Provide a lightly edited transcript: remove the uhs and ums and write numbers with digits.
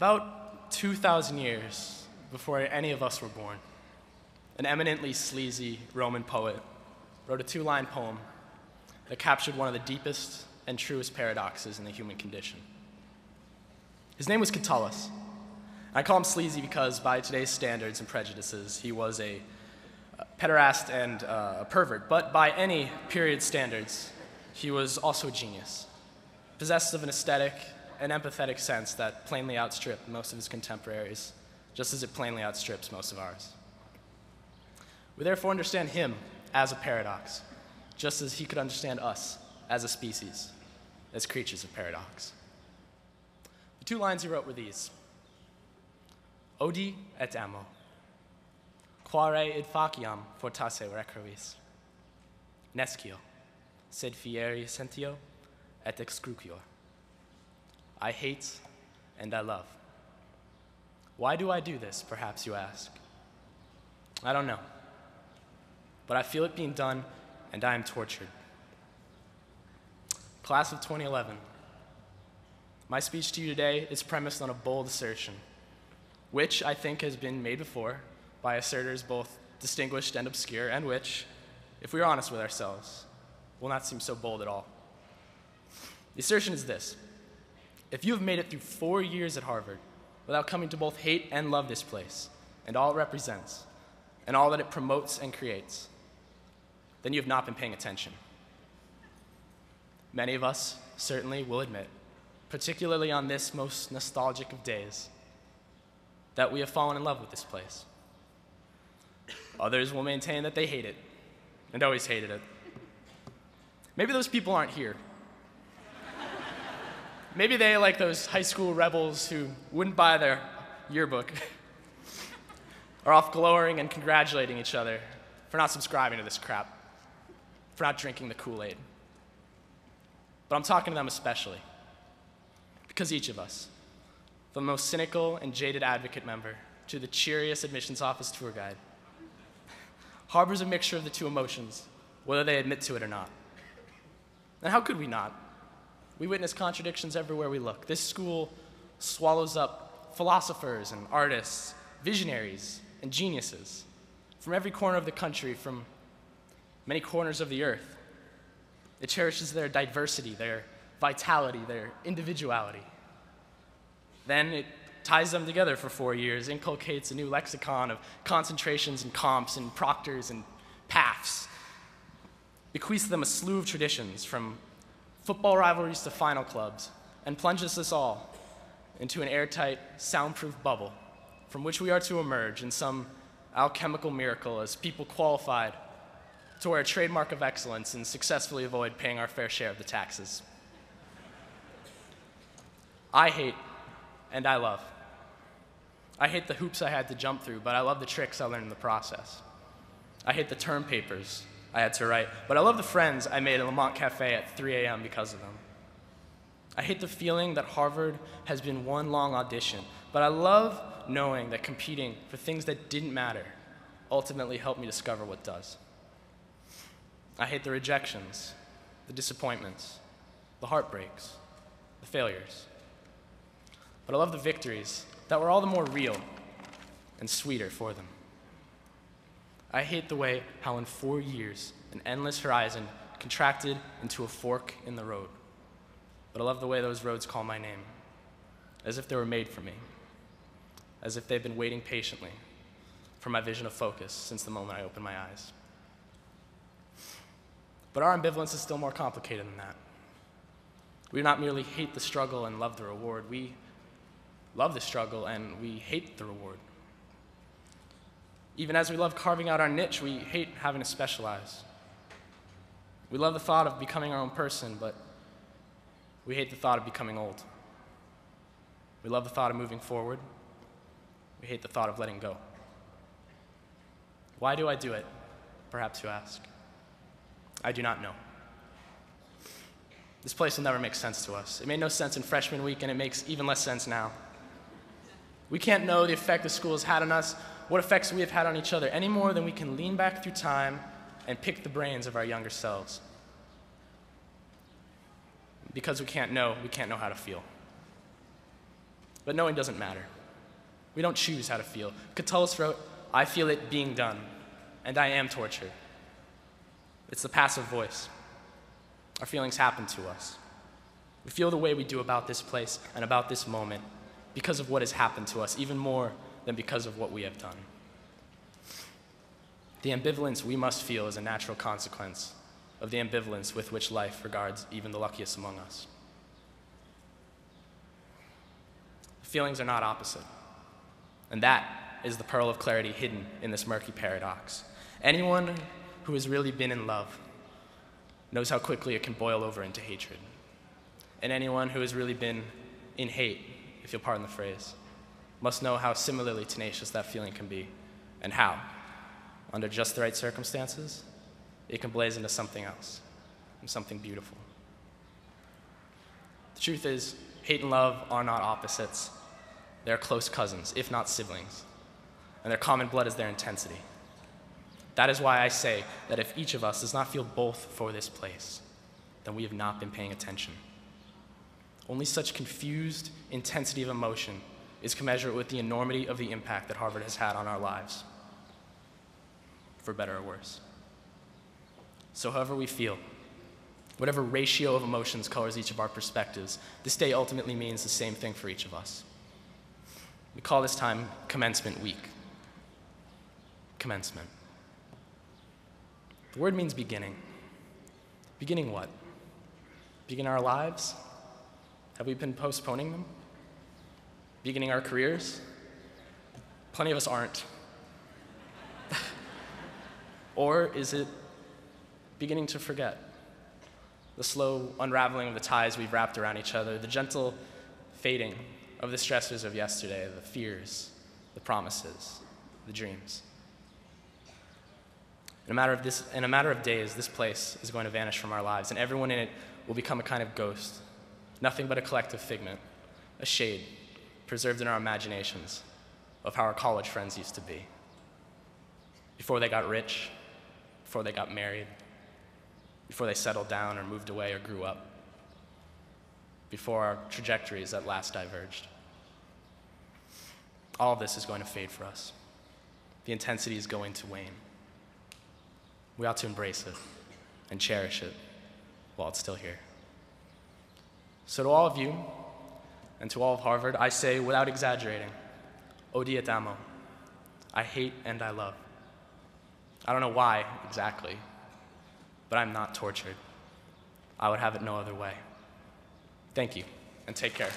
About 2,000 years before any of us were born, an eminently sleazy Roman poet wrote a two-line poem that captured one of the deepest and truest paradoxes in the human condition. His name was Catullus. I call him sleazy because by today's standards and prejudices, he was a pederast and a pervert, but by any period standards, he was also a genius, possessed of an aesthetic and empathetic sense that plainly outstripped most of his contemporaries, just as it plainly outstrips most of ours. We therefore understand him as a paradox, just as he could understand us as a species, as creatures of paradox. The two lines he wrote were these: Odi et amo, quare id faciam fortasse recruis, nescio, sed fieri sentio et excrucior. I hate and I love. Why do I do this, perhaps you ask? I don't know, but I feel it being done and I am tortured. Class of 2011, my speech to you today is premised on a bold assertion, which I think has been made before by assertors both distinguished and obscure, and which, if we are honest with ourselves, will not seem so bold at all. The assertion is this: if you have made it through 4 years at Harvard without coming to both hate and love this place, and all it represents, and all that it promotes and creates, then you have not been paying attention. Many of us certainly will admit, particularly on this most nostalgic of days, that we have fallen in love with this place. Others will maintain that they hate it, and always hated it. Maybe those people aren't here. Maybe they, like those high school rebels who wouldn't buy their yearbook, are off glowering and congratulating each other for not subscribing to this crap, for not drinking the Kool-Aid. But I'm talking to them especially, because each of us, from the most cynical and jaded advocate member to the cheeriest admissions office tour guide, harbors a mixture of the two emotions, whether they admit to it or not. And how could we not? We witness contradictions everywhere we look. This school swallows up philosophers and artists, visionaries and geniuses from every corner of the country, from many corners of the earth. It cherishes their diversity, their vitality, their individuality. Then it ties them together for 4 years, inculcates a new lexicon of concentrations and comps and proctors and paths, bequeaths them a slew of traditions from football rivalries to final clubs, and plunges us all into an airtight, soundproof bubble from which we are to emerge in some alchemical miracle as people qualified to wear a trademark of excellence and successfully avoid paying our fair share of the taxes. I hate and I love. I hate the hoops I had to jump through, but I love the tricks I learned in the process. I hate the term papers I had to write, but I love the friends I made at Lambert Cafe at 3 a.m. because of them. I hate the feeling that Harvard has been one long audition, but I love knowing that competing for things that didn't matter ultimately helped me discover what does. I hate the rejections, the disappointments, the heartbreaks, the failures. But I love the victories that were all the more real and sweeter for them. I hate the way how in 4 years, an endless horizon contracted into a fork in the road. But I love the way those roads call my name, as if they were made for me, as if they've been waiting patiently for my vision of focus since the moment I opened my eyes. But our ambivalence is still more complicated than that. We do not merely hate the struggle and love the reward. We love the struggle and we hate the reward. Even as we love carving out our niche, we hate having to specialize. We love the thought of becoming our own person, but we hate the thought of becoming old. We love the thought of moving forward. We hate the thought of letting go. Why do I do it, perhaps you ask? I do not know. This place will never make sense to us. It made no sense in freshman week, and it makes even less sense now. We can't know the effect the school has had on us, what effects we have had on each other, any more than we can lean back through time and pick the brains of our younger selves. Because we can't know how to feel. But knowing doesn't matter. We don't choose how to feel. Catullus wrote, "I feel it being done, and I am tortured." It's the passive voice. Our feelings happen to us. We feel the way we do about this place and about this moment because of what has happened to us, even more than because of what we have done. The ambivalence we must feel is a natural consequence of the ambivalence with which life regards even the luckiest among us. Feelings are not opposite, and that is the pearl of clarity hidden in this murky paradox. Anyone who has really been in love knows how quickly it can boil over into hatred. And anyone who has really been in hate, if you'll pardon the phrase, must know how similarly tenacious that feeling can be, and how, under just the right circumstances, it can blaze into something else, and something beautiful. The truth is, hate and love are not opposites. They're close cousins, if not siblings, and their common blood is their intensity. That is why I say that if each of us does not feel both for this place, then we have not been paying attention. Only such confused intensity of emotion is commensurate with the enormity of the impact that Harvard has had on our lives, for better or worse. So however we feel, whatever ratio of emotions colors each of our perspectives, this day ultimately means the same thing for each of us. We call this time Commencement Week. Commencement. The word means beginning. Beginning what? Beginning our lives? Have we been postponing them? Beginning our careers? Plenty of us aren't. Or is it beginning to forget? The slow unraveling of the ties we've wrapped around each other, the gentle fading of the stressors of yesterday, the fears, the promises, the dreams. In a matter of days, this place is going to vanish from our lives, and everyone in it will become a kind of ghost, nothing but a collective figment, a shade preserved in our imaginations of how our college friends used to be. Before they got rich, before they got married, before they settled down or moved away or grew up, before our trajectories at last diverged. All of this is going to fade for us. The intensity is going to wane. We ought to embrace it and cherish it while it's still here. So to all of you, and to all of Harvard, I say, without exaggerating, odi et amo. I hate and I love. I don't know why exactly, but I'm not tortured. I would have it no other way. Thank you, and take care.